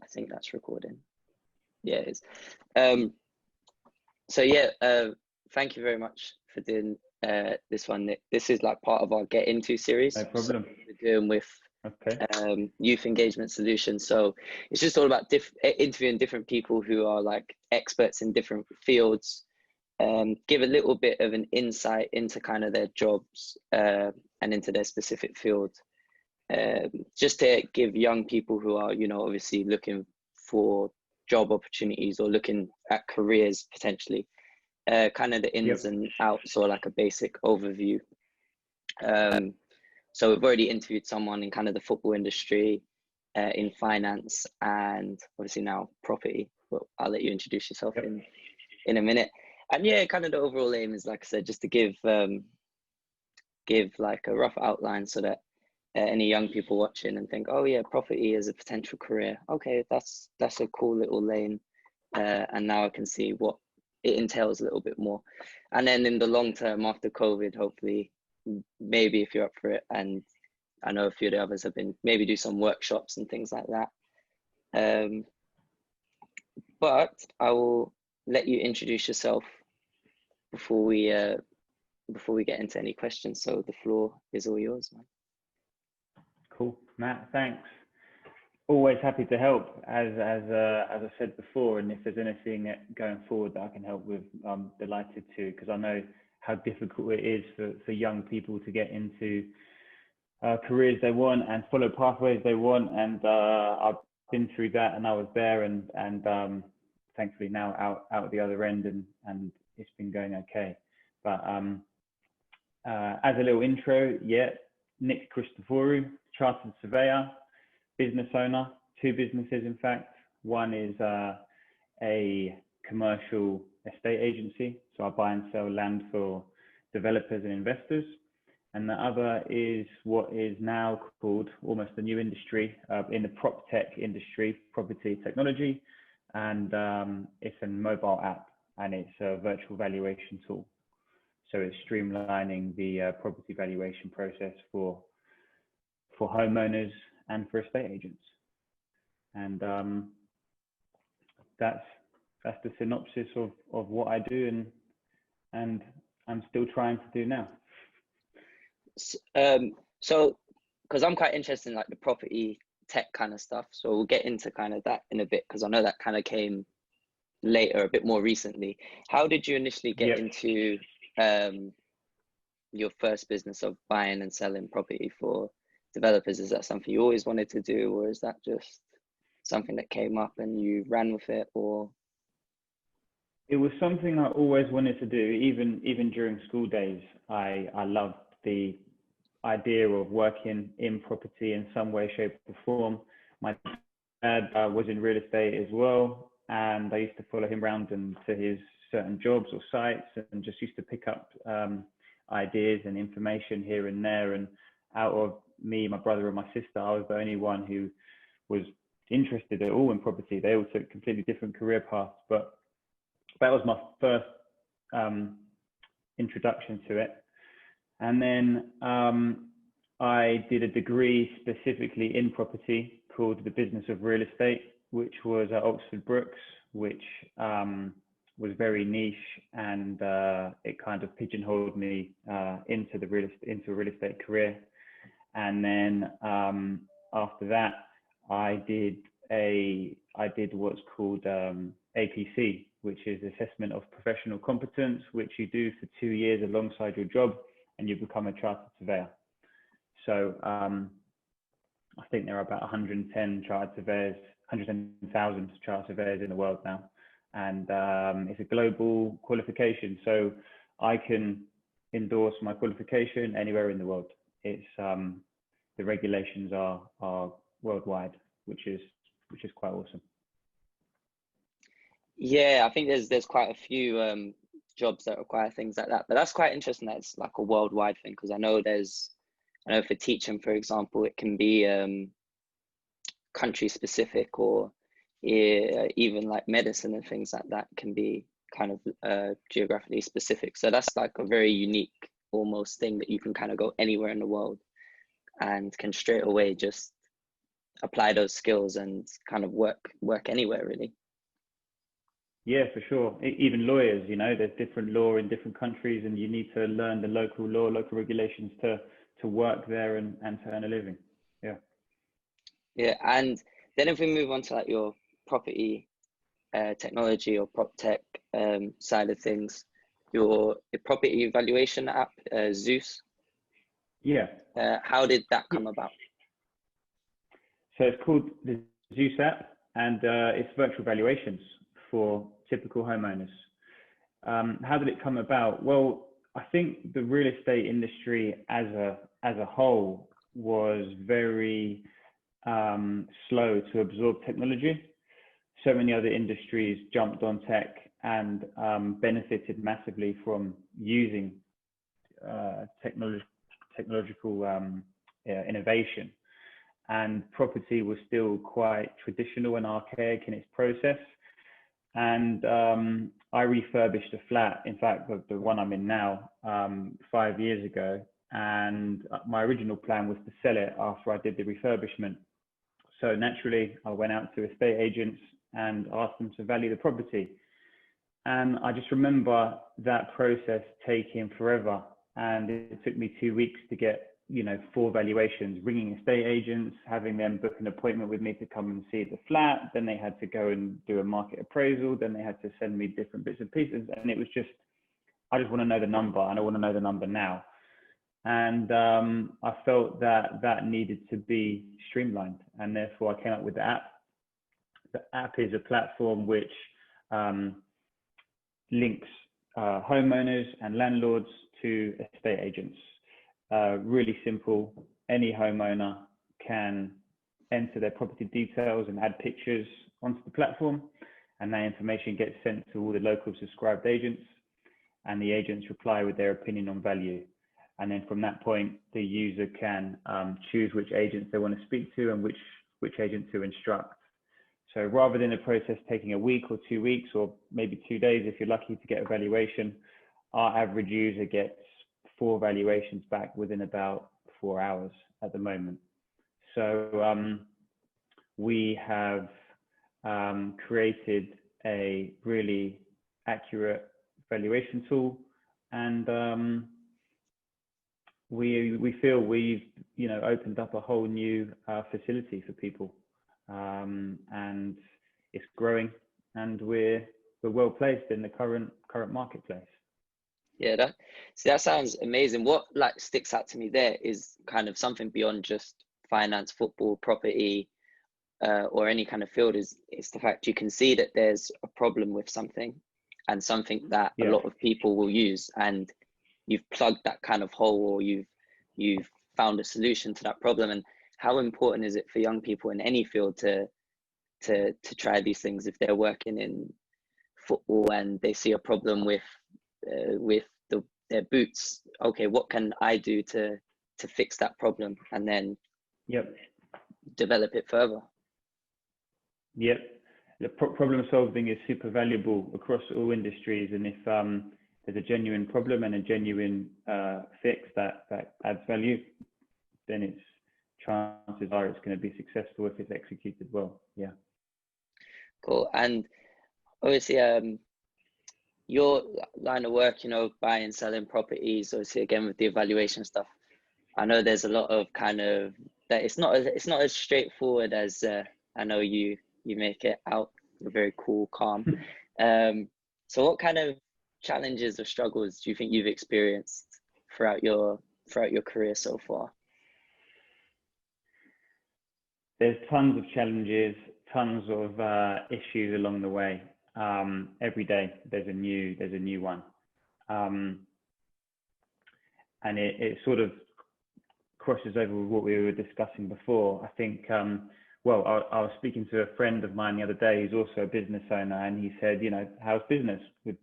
I think that's recording. Yeah, it is. So yeah, thank you very much for doing this one, Nick. This is like part of our Get Into series. No problem. So we're doing with Okay. youth engagement solutions. So it's just all about interviewing different people who are like experts in different fields, give a little bit of an insight into kind of their jobs and into their specific field. Just to give young people who are, you know, obviously looking for job opportunities or looking at careers potentially, kind of the ins Yep. and outs or like a basic overview. So we've already interviewed someone in kind of the football industry, in finance, and obviously now property. But I'll let you introduce yourself in a minute. And yeah, kind of the overall aim is, like I said, just to give like a rough outline so that any young people watching and think, oh yeah, property is a potential career. Okay, that's a cool little lane, and now I can see what it entails a little bit more. And then in the long term, after COVID, hopefully, maybe if you're up for it, and I know a few of the others have been, maybe do some workshops and things like that. But I will let you introduce yourself before we get into any questions. So the floor is all yours, man. Cool, Matt. Thanks. Always happy to help, as I said before. And if there's anything going forward that I can help with, I'm delighted to, because I know how difficult it is for young people to get into careers they want and follow pathways they want. And I've been through that, and I was there, and thankfully now out the other end, and it's been going okay. But as a little intro, yeah, Nick Christofou, chartered surveyor, business owner, 2 businesses in fact. One is a commercial estate agency, so I buy and sell land for developers and investors. And the other is what is now called almost a new industry in the prop tech industry, property technology. And it's a mobile app, and it's a virtual valuation tool. So it's streamlining the property valuation process for homeowners and for estate agents. And that's the synopsis of what I do, and I'm still trying to do now. So because I'm quite interested in like the property tech kind of stuff, so we'll get into kind of that in a bit, because I know that kind of came later, a bit more recently. How did you initially get into your first business of buying and selling property for developers? Is that something you always wanted to do, or is that just something that came up and you ran with it? Or it was something I always wanted to do. Even during school days, I loved the idea of working in property in some way, shape, or form. My dad was in real estate as well, and I used to follow him around and to his certain jobs or sites, and just used to pick up ideas and information here and there. And out of me, my brother and my sister, I was the only one who was interested at all in property. They all took completely different career paths, but that was my first introduction to it. And then I did a degree specifically in property called the Business of Real Estate, which was at Oxford Brookes, which was very niche, and it kind of pigeonholed me into a real estate career. And then after that, I did what's called APC, which is Assessment of Professional Competence, which you do for 2 years alongside your job, and you become a chartered surveyor. So I think there are about 110,000 chartered surveyors in the world now, and it's a global qualification. So I can endorse my qualification anywhere in the world. It's the regulations are worldwide, which is quite awesome. yeah, I think there's quite a few jobs that require things like that, but that's quite interesting that it's like a worldwide thing, because I know for teaching, for example, it can be country specific, or even like medicine and things like that can be kind of geographically specific. So that's like a very unique almost thing, that you can kind of go anywhere in the world and can straight away just apply those skills and kind of work anywhere really. Yeah, for sure. Even lawyers, you know, there's different law in different countries, and you need to learn the local law, local regulations to work there and to earn a living. Yeah. Yeah, and then if we move on to like your property technology or prop tech side of things, your property evaluation app, Zeus. Yeah. How did that come about? So it's called the Zeus app, and it's virtual valuations for typical homeowners. How did it come about? Well, I think the real estate industry as a whole was very slow to absorb technology. So many other industries jumped on tech and benefited massively from using technological innovation. And property was still quite traditional and archaic in its process. And I refurbished a flat, in fact, the one I'm in now, 5 years ago. And my original plan was to sell it after I did the refurbishment. So naturally, I went out to estate agents and asked them to value the property. And I just remember that process taking forever. And it took me 2 weeks to get, 4 valuations, ringing estate agents, having them book an appointment with me to come and see the flat. Then they had to go and do a market appraisal. Then they had to send me different bits and pieces. And it was just, I just want to know the number, and I want to know the number now. And I felt that needed to be streamlined, and therefore I came up with the app. The app is a platform which links homeowners and landlords to estate agents. Really simple. Any homeowner can enter their property details and add pictures onto the platform, and that information gets sent to all the local subscribed agents, and the agents reply with their opinion on value. And then from that point, the user can choose which agents they want to speak to and which agent to instruct. So rather than the process taking a week or 2 weeks, or maybe 2 days if you're lucky to get a valuation, our average user gets 4 valuations back within about 4 hours at the moment. So we have created a really accurate valuation tool, and we feel we've opened up a whole new facility for people, and it's growing, and we're well placed in the current marketplace. Yeah, that sounds amazing. What like sticks out to me there is kind of something beyond just finance, football, property, or any kind of field. Is the fact you can see that there's a problem with something, and something that a lot of people will use, and you've plugged that kind of hole, or you've found a solution to that problem. And how important is it for young people in any field to try these things if they're working in football and they see a problem with their boots? Okay, what can I do to fix that problem, and then develop it further? Yep, the problem solving is super valuable across all industries, and if there's a genuine problem and a genuine fix that adds value, then its chances are it's going to be successful if it's executed well. Yeah. Cool. And obviously, your line of work, buying, selling properties, obviously again with the evaluation stuff, I know there's a lot of kind of that it's not as straightforward as I know you make it out. You're very cool, calm. So what kind of challenges or struggles do you think you've experienced throughout your career so far? There's tons of challenges, tons of issues along the way. Every day there's a new one, and it sort of crosses over with what we were discussing before. I think well, I was speaking to a friend of mine the other day who's also a business owner, and he said, how's business with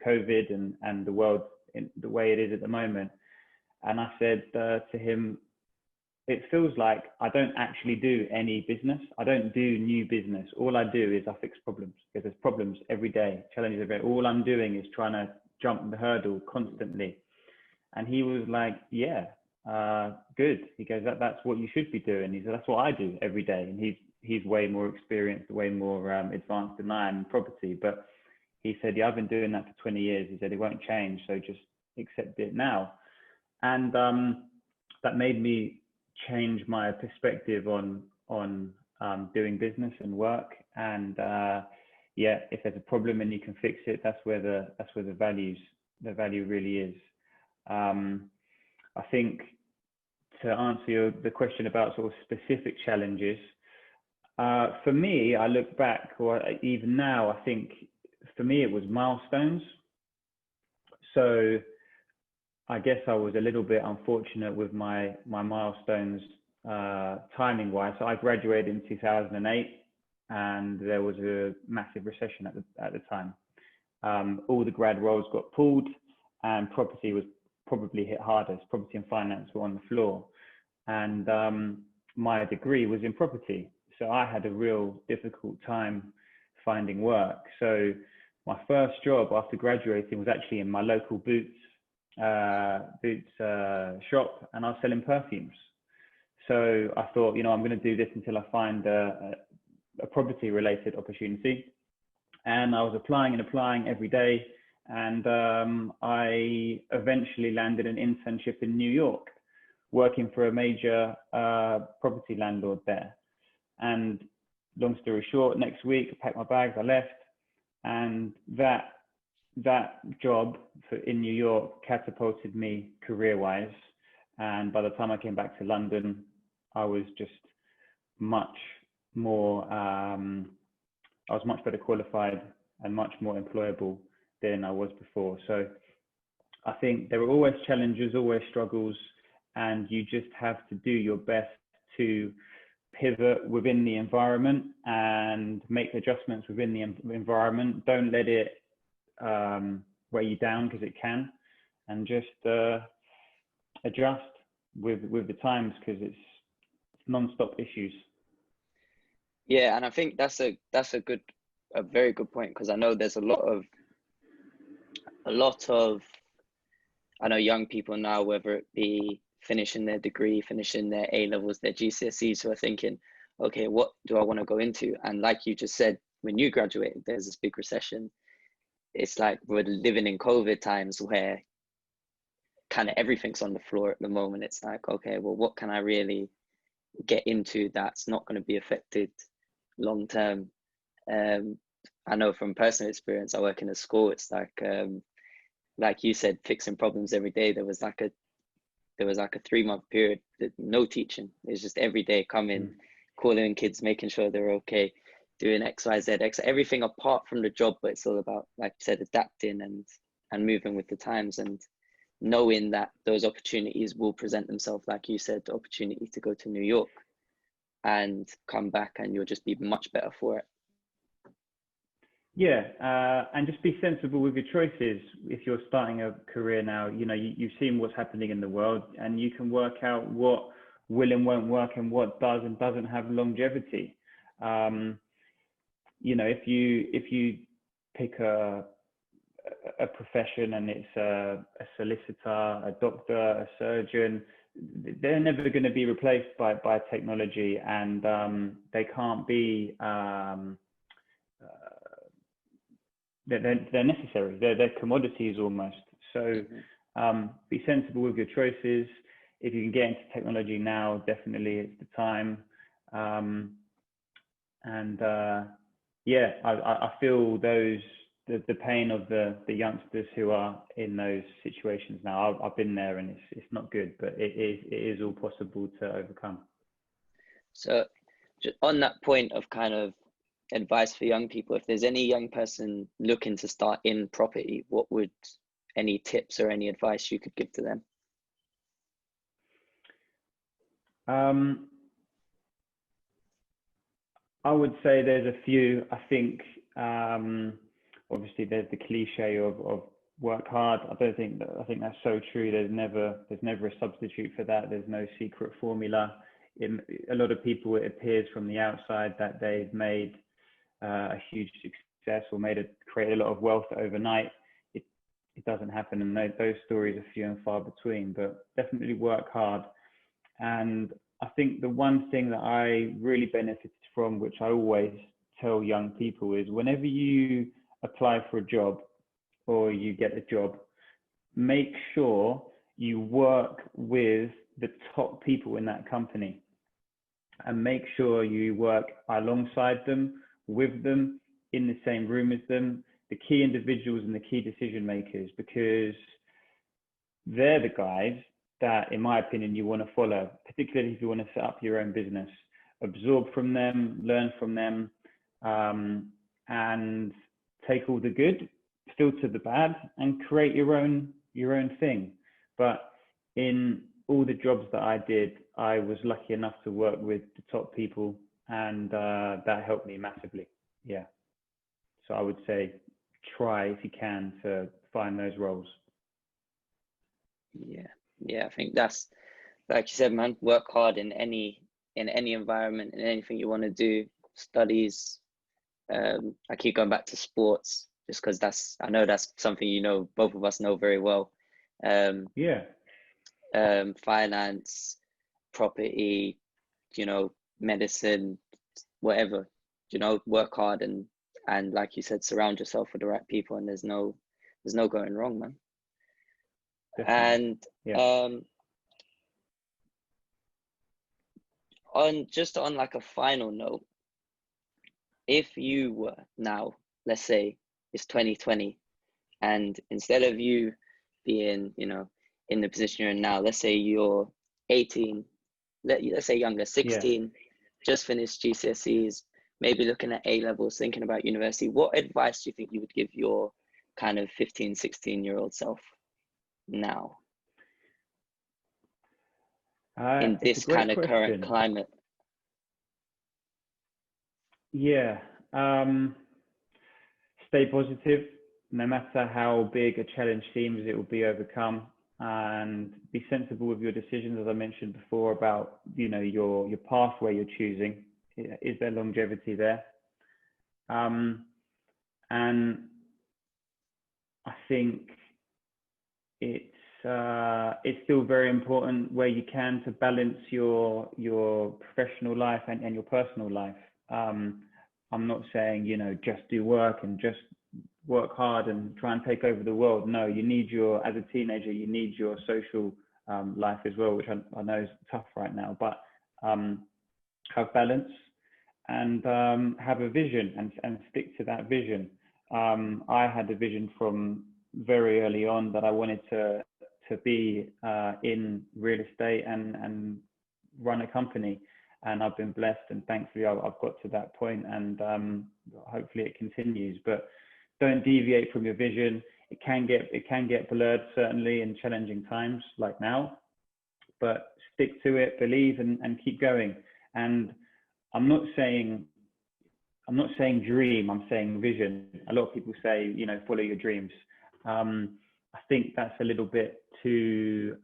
COVID and the world in the way it is at the moment? And I said to him, it feels like I don't actually do any business. I don't do new business. All I do is I fix problems, because there's problems every day, challenges every day. All I'm doing is trying to jump the hurdle constantly. And he was like, yeah, good. He goes, that's what you should be doing. He said, that's what I do every day. And he's way more experienced, way more advanced than I am in property. But he said, yeah, I've been doing that for 20 years. He said, it won't change. So just accept it now. And that made me change my perspective on doing business and work. And yeah, if there's a problem and you can fix it, that's where the value really is. I think to answer the question about sort of specific challenges, for me, I look back, or even now, I think for me it was milestones. So I guess I was a little bit unfortunate with my milestones timing wise. So I graduated in 2008, and there was a massive recession at the time. All the grad roles got pulled, and property was probably hit hardest. Property and finance were on the floor, and my degree was in property, so I had a real difficult time finding work. So my first job after graduating was actually in my local boots shop, and I was selling perfumes. So I thought, I'm going to do this until I find a property related opportunity. And I was applying every day. And I eventually landed an internship in New York, working for a major property landlord there. And long story short, next week, I packed my bags, I left. And that job in New York catapulted me career-wise. And by the time I came back to London, I was just much more, I was much better qualified and much more employable than I was before. So I think there are always challenges, always struggles, and you just have to do your best to pivot within the environment and make adjustments within the environment. Don't let it weigh you down, because it can, and just adjust with the times, because it's non-stop issues. Yeah, and I think that's a very good point, because I know there's a lot of I know young people now, whether it be finishing their degree, finishing their A levels, their GCSEs, who are thinking, okay, what do I want to go into? And like you just said, when you graduated, there's this big recession. It's like we're living in COVID times where kind of everything's on the floor at the moment. It's like, okay, well, what can I really get into that's not going to be affected long term? I know from personal experience, I work in a school. It's like you said, fixing problems every day. There was like a 3-month period, no teaching. It's just every day coming, calling kids, making sure they're okay, doing X, Y, Z, everything apart from the job. But it's all about, like you said, adapting and moving with the times, and knowing that those opportunities will present themselves. Like you said, the opportunity to go to New York and come back, and you'll just be much better for it. Yeah, and just be sensible with your choices. If you're starting a career now, you've seen what's happening in the world, and you can work out what will and won't work, and what does and doesn't have longevity. If you pick a profession, and it's a solicitor, a doctor, a surgeon, they're never going to be replaced by technology, and they can't be. They're necessary. They're commodities almost. So be sensible with your choices. If you can get into technology now, definitely it's the time. I feel the pain of the youngsters who are in those situations now. I've been there, and it's not good, but it is all possible to overcome. So just on that point of kind of advice for young people, if there's any young person looking to start in property, what would any tips or any advice you could give to them? I would say there's a few. I think obviously there's the cliche of work hard. I think that's so true. There's never a substitute for that. There's no secret formula. A lot of people, it appears from the outside that they've made a huge success or created a lot of wealth overnight. it doesn't happen, and those stories are few and far between. But definitely work hard. And I think the one thing that I really benefited from, which I always tell young people, is whenever you apply for a job or you get a job, make sure you work with the top people in that company, and make sure you work alongside them, with them, in the same room as them, the key individuals and the key decision makers, because they're the guys that, in my opinion, you want to follow, particularly if you want to set up your own business. Absorb from them, learn from them, and take all the good, filter the bad, and create your own thing. But in all the jobs that I did, I was lucky enough to work with the top people, and that helped me massively. Yeah. So I would say try, if you can, to find those roles. Yeah, I think that's, like you said, man, work hard in any environment, in anything you want to do. Studies, I keep going back to sports just because I know that's something, you know, both of us know very well. Yeah. Finance, property, you know, medicine, whatever, you know, work hard, and like you said, surround yourself with the right people, and there's no going wrong, man. Definitely. And yeah. on like a final note, if you were now, let's say it's 2020, and instead of you being, you know, in the position you're in now, let's say you're 18, let's say younger, 16, just finished GCSEs, maybe looking at A levels, thinking about university, what advice do you think you would give your kind of 15, 16-year-old self now in this kind of current climate? Yeah. Stay positive. No matter how big a challenge seems, it will be overcome. And be sensible with your decisions, as I mentioned before, about, you know, your pathway you're choosing. Is there longevity there? And I think it's still very important, where you can, to balance your professional life and your personal life. I'm not saying, you know, just do work and just work hard and try and take over the world. No, you need as a teenager, you need your social life as well, which I know is tough right now, but have balance, and have a vision, and stick to that vision. I had a vision from very early on that I wanted to be in real estate and run a company, and I've been blessed, and thankfully I've got to that point, and hopefully it continues. But don't deviate from your vision. It can get blurred, certainly in challenging times like now, but stick to it, believe, and keep going. And I'm not saying dream, I'm saying vision. A lot of people say, you know, follow your dreams. I think that's a little bit too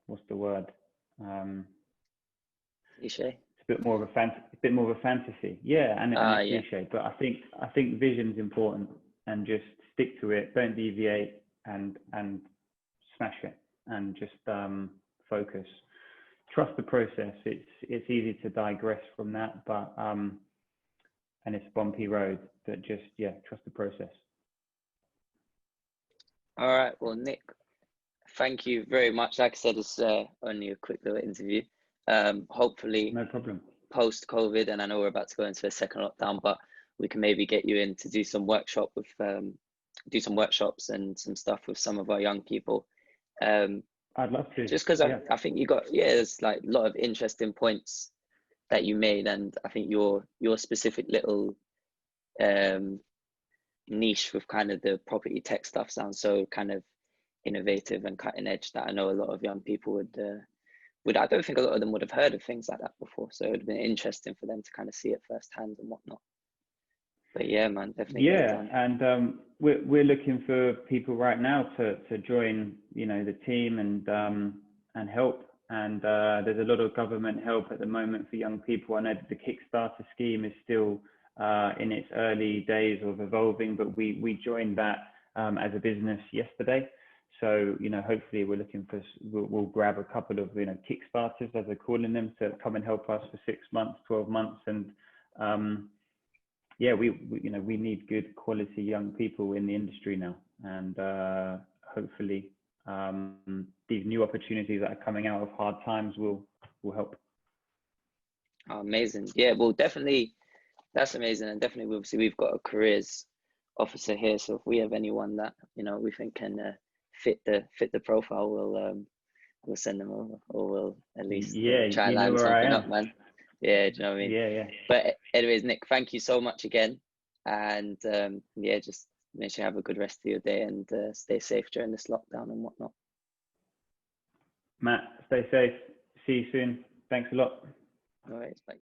what's the word? Cliche. It's a bit more of a fantasy. Yeah, and a cliche. But I think vision's important, and just stick to it. Don't deviate, and smash it, and just focus. Trust the process. It's easy to digress from that, but and it's a bumpy road, but just, trust the process. All right, well, Nick, thank you very much. Like I said, it's only a quick little interview. Hopefully, no problem. Post-COVID, and I know we're about to go into a second lockdown, but we can maybe get you in to do some workshops and some stuff with some of our young people. I'd love to. Just because I think you got, there's like a lot of interesting points that you made, and I think your specific little niche with kind of the property tech stuff sounds so kind of innovative and cutting edge that I know a lot of young people would I don't think a lot of them would have heard of things like that before, so it would have been interesting for them to kind of see it firsthand and whatnot. But yeah, man, definitely get it done. And we're looking for people right now to join, you know, the team and help. And there's a lot of government help at the moment for young people. I know that the Kickstarter scheme is still in its early days of evolving, but we joined that as a business yesterday. So, hopefully we'll grab a couple of, Kickstarters, as they're calling them, to come and help us for 6 months, 12 months. And we need good quality young people in the industry now. And hopefully these new opportunities that are coming out of hard times will help. Oh, amazing. Yeah, well, definitely, that's amazing. And definitely, obviously, we've got a careers officer here. So if we have anyone that, we think can fit the profile, we'll send them over, or we'll at least try and line something up, man. Yeah, do you know what I mean? Yeah. But anyways, Nick, thank you so much again. And just make sure you have a good rest of your day and stay safe during this lockdown and whatnot. Matt, stay safe. See you soon. Thanks a lot. All right, bye.